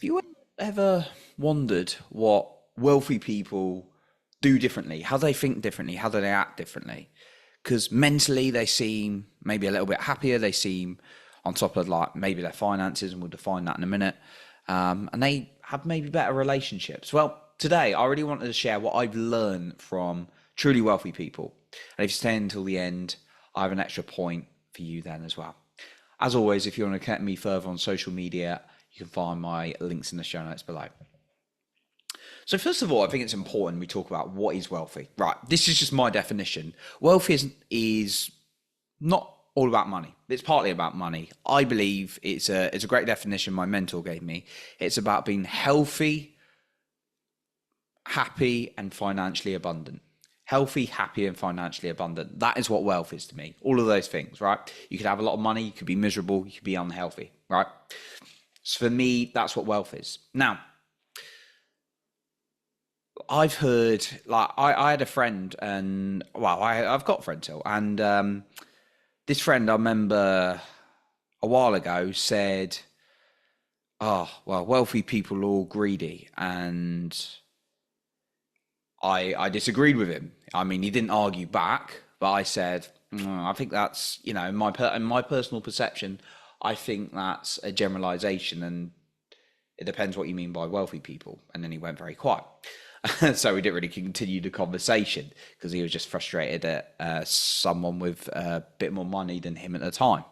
Have you ever wondered what wealthy people do differently? How they think differently? How do they act differently? Because mentally they seem maybe a little bit happier. They seem on top of like maybe their finances, and we'll define that in a minute. And they have maybe better relationships. Well, today I really wanted to share what I've learned from truly wealthy people. And if you stay until the end, I have an extra point for you then as well. As always, if you want to connect me further on social media, you can find my links in the show notes below. So first of all, I think it's important we talk about what is wealthy. Right, this is just my definition. Wealth is not all about money. It's partly about money. I believe it's a great definition my mentor gave me. It's about being healthy, happy, and financially abundant. Healthy, happy, and financially abundant. That is what wealth is to me. All of those things, right? You could have a lot of money, you could be miserable, you could be unhealthy, right? So for me, that's what wealth is. Now, I've heard, like, I had a friend, and well, I've got a friend still, and this friend I remember a while ago said, "Oh, well, wealthy people are all greedy," and I disagreed with him. I mean, he didn't argue back, but I said, I think that's, in my personal perception, I think that's a generalization, and it depends what you mean by wealthy people. And then he went very quiet. So we didn't really continue the conversation because he was just frustrated at someone with a bit more money than him at the time.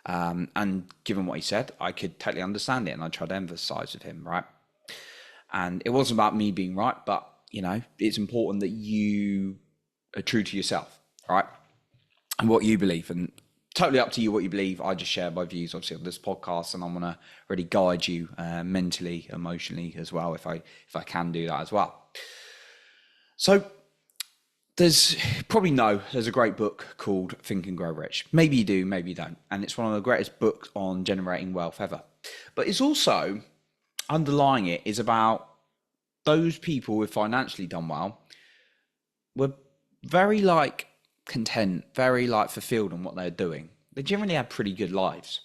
And given what he said, I could totally understand it, and I tried to emphasize with him, right? And it wasn't about me being right, but it's important that you are true to yourself, right? And what you believe, and totally up to you what you believe. I just share my views, obviously, on this podcast, and I want to really guide you mentally, emotionally as well, if I can do that as well. So there's a great book called Think and Grow Rich. Maybe you do, maybe you don't. And it's one of the greatest books on generating wealth ever. But it's also, underlying it is about those people who've financially done well were very content, very fulfilled in what they're doing. They generally had pretty good lives.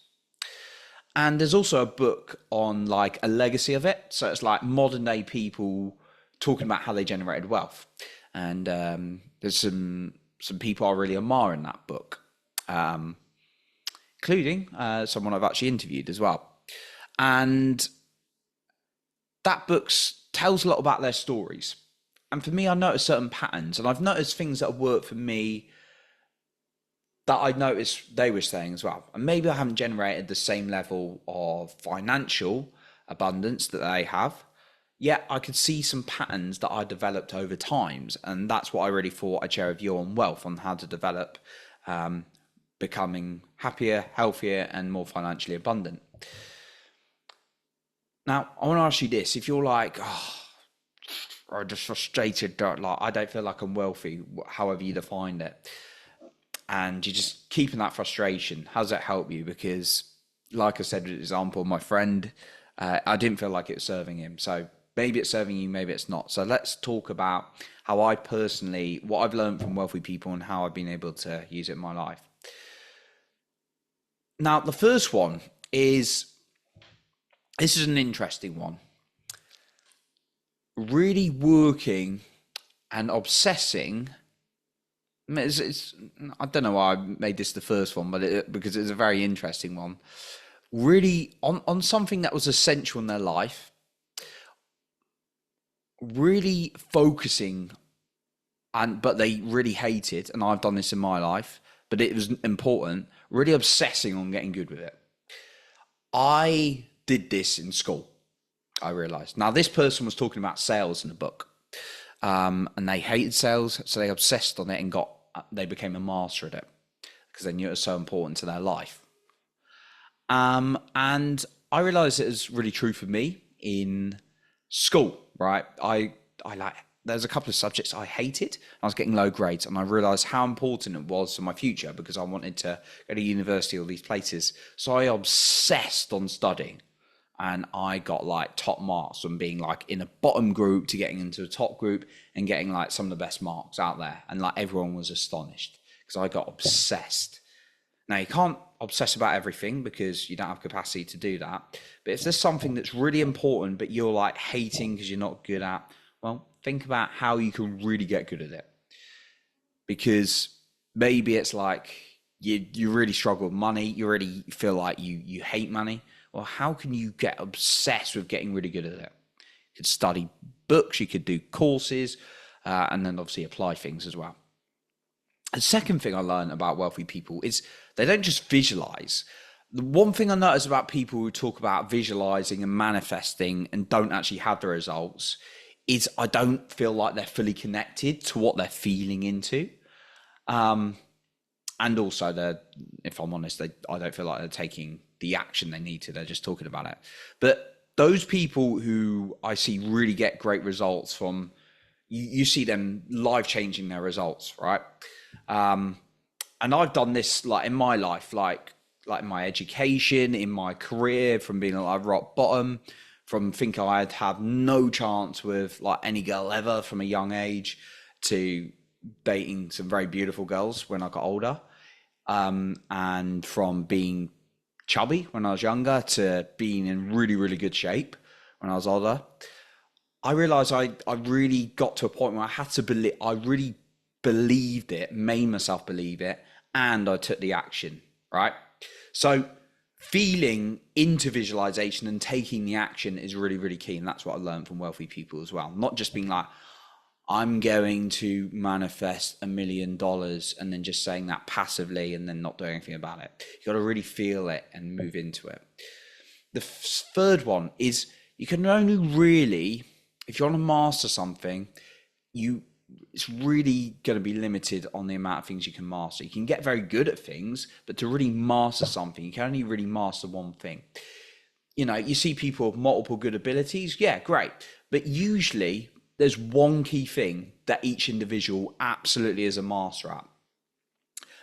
And there's also a book on a legacy of it. So it's like modern day people talking about how they generated wealth. And there's some people I really admire in that book, including someone I've actually interviewed as well. And that book tells a lot about their stories. And for me, I noticed certain patterns, and I've noticed things that have worked for me that I noticed they were saying as well. And maybe I haven't generated the same level of financial abundance that they have, yet I could see some patterns that I developed over times. And that's what I really thought I'd share with you on wealth, on how to develop becoming happier, healthier, and more financially abundant. Now, I want to ask you this. If you're I'm just frustrated that I don't feel like I'm wealthy, however you defined it, and you're just keeping that frustration, how does that help you? Because like I said, for example, my friend, I didn't feel like it was serving him. So maybe it's serving you, maybe it's not. So let's talk about how I personally, what I've learned from wealthy people and how I've been able to use it in my life. Now, the first one is, this is an interesting one. Really working and obsessing. I don't know why I made this the first one, but because it's a very interesting one. Really on something that was essential in their life. Really focusing, but they really hated, and I've done this in my life, but it was important. Really obsessing on getting good with it. I did this in school. I realized. Now, this person was talking about sales in the book, and they hated sales, so they obsessed on it and they became a master at it because they knew it was so important to their life. And I realized it was really true for me in school, right? There's a couple of subjects I hated. I was getting low grades, and I realized how important it was for my future because I wanted to go to university or these places. So I obsessed on studying. And I got top marks from being in a bottom group to getting into a top group and getting some of the best marks out there. And everyone was astonished because I got obsessed. Now, you can't obsess about everything because you don't have capacity to do that. But if there's something that's really important, but you're like hating because you're not good at, well, think about how you can really get good at it. Because maybe it's like you really struggle with money. You really feel like you hate money. Well, how can you get obsessed with getting really good at it? You could study books, you could do courses, and then obviously apply things as well. The second thing I learned about wealthy people is they don't just visualize. The one thing I notice about people who talk about visualizing and manifesting and don't actually have the results is I don't feel like they're fully connected to what they're feeling into. And also, if I'm honest, I don't feel like they're taking the action they need to. They're just talking about it. But those people who I see really get great results from, you see them life changing their results, right? And I've done this like in my life, like in my education, in my career, from being like rock bottom, from thinking I'd have no chance with like any girl ever from a young age, to dating some very beautiful girls when I got older. And from being chubby when I was younger to being in really, really good shape when I was older, I realized I really got to a point where I had to believe, I really believed it, made myself believe it, and I took the action, right? So feeling into visualization and taking the action is really, really key. And that's what I learned from wealthy people as well. Not just being like, I'm going to manifest $1 million and then just saying that passively and then not doing anything about it. You got to really feel it and move into it. The third one is you can only really, if you want to master something, it's really going to be limited on the amount of things you can master. You can get very good at things, but to really master something, you can only really master one thing. You know, you see people with multiple good abilities. Yeah, great. But usually there's one key thing that each individual absolutely is a master at.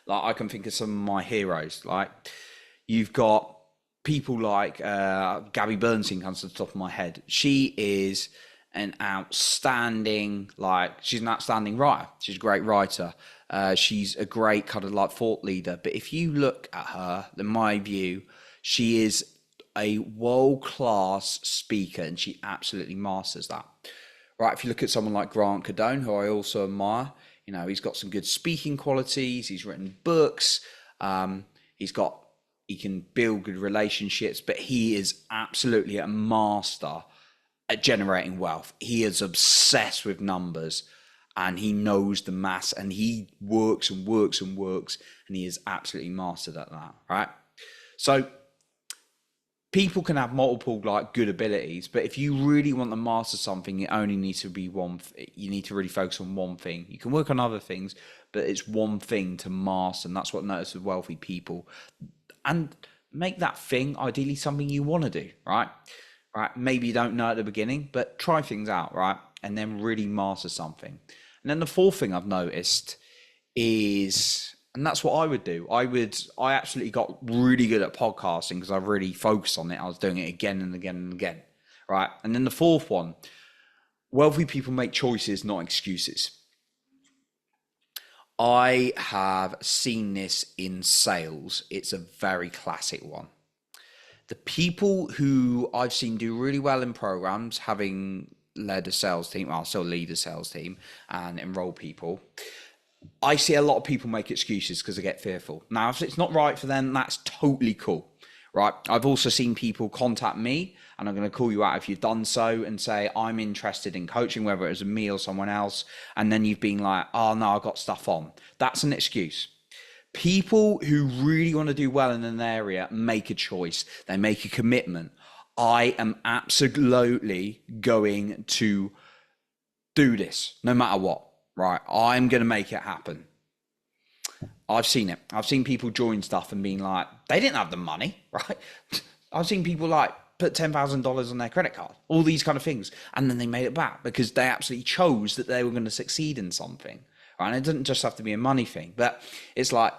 Like I can think of some of my heroes. Like you've got people like Gabby Bernstein comes to the top of my head. She is an outstanding, she's an outstanding writer. She's a great writer. She's a great kind of like thought leader. But if you look at her, in my view, she is a world-class speaker and she absolutely masters that. Right, if you look at someone like Grant Cardone, who I also admire, you know, he's got some good speaking qualities. He's written books. He can build good relationships, but he is absolutely a master at generating wealth. He is obsessed with numbers and he knows the maths and he works and works and works and he is absolutely mastered at that, right? So people can have multiple like good abilities, but if you really want to master something, it only needs to be one. You need to really focus on one thing. You can work on other things, but it's one thing to master, and that's what I notice with wealthy people. And make that thing ideally something you want to do, right? Right? Maybe you don't know at the beginning, but try things out, right? And then really master something. And then the fourth thing I've noticed is, and that's what I would do. I absolutely got really good at podcasting because I really focused on it. I was doing it again and again and again, right? And then the fourth one, wealthy people make choices, not excuses. I have seen this in sales. It's a very classic one. The people who I've seen do really well in programs, having led a sales team, I'll still lead a sales team and enroll people, I see a lot of people make excuses because they get fearful. Now, if it's not right for them, that's totally cool, right? I've also seen people contact me, and I'm going to call you out if you've done so, and say, I'm interested in coaching, whether it was me or someone else, and then you've been like, oh no, I've got stuff on. That's an excuse. People who really want to do well in an area make a choice. They make a commitment. I am absolutely going to do this no matter what. Right, I'm going to make it happen. I've seen it. I've seen people join stuff and being like, they didn't have the money, right? I've seen people like put $10,000 on their credit card, all these kind of things. And then they made it back because they absolutely chose that they were going to succeed in something, right? And it doesn't just have to be a money thing, but it's like,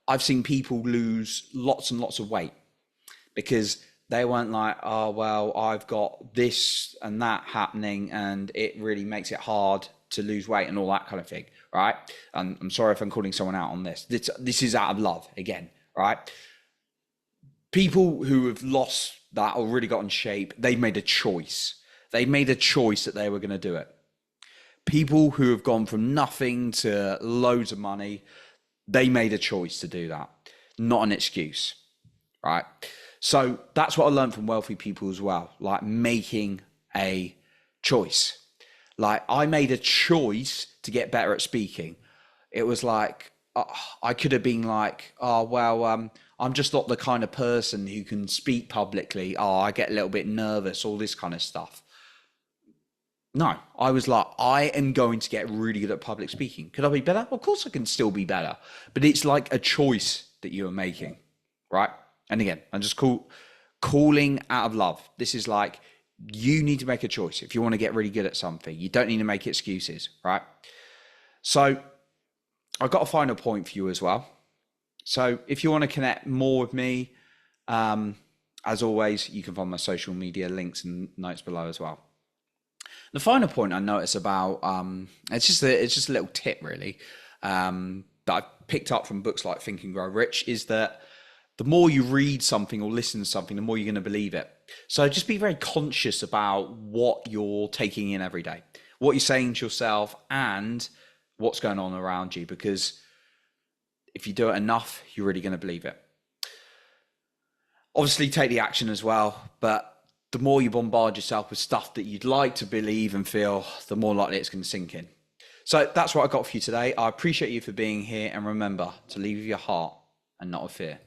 I've seen people lose lots and lots of weight because they weren't like, oh, well, I've got this and that happening and it really makes it hard to lose weight and all that kind of thing, right? And I'm sorry if I'm calling someone out on this. This is out of love again, right? People who have lost that or really got in shape, they've made a choice. They made a choice that they were going to do it. People who have gone from nothing to loads of money, they made a choice to do that, not an excuse, right? So that's what I learned from wealthy people as well, like making a choice. Like I made a choice to get better at speaking. It was like, I could have been like, oh, well, I'm just not the kind of person who can speak publicly. Oh, I get a little bit nervous, all this kind of stuff. No, I was like, I am going to get really good at public speaking. Could I be better? Of course I can still be better. But it's like a choice that you are making, right? And again, I'm just calling out of love. This is like, you need to make a choice. If you want to get really good at something, you don't need to make excuses, right? So I've got a final point for you as well. So if you want to connect more with me, as always, you can find my social media links and notes below as well. The final point I notice about, it's just a little tip really, that I picked up from books like Think and Grow Rich, is that the more you read something or listen to something, the more you're going to believe it. So just be very conscious about what you're taking in every day, what you're saying to yourself and what's going on around you, because if you do it enough, you're really going to believe it. Obviously take the action as well, but the more you bombard yourself with stuff that you'd like to believe and feel, the more likely it's going to sink in. So that's what I got for you today. I appreciate you for being here, and remember to lead with your heart and not with fear.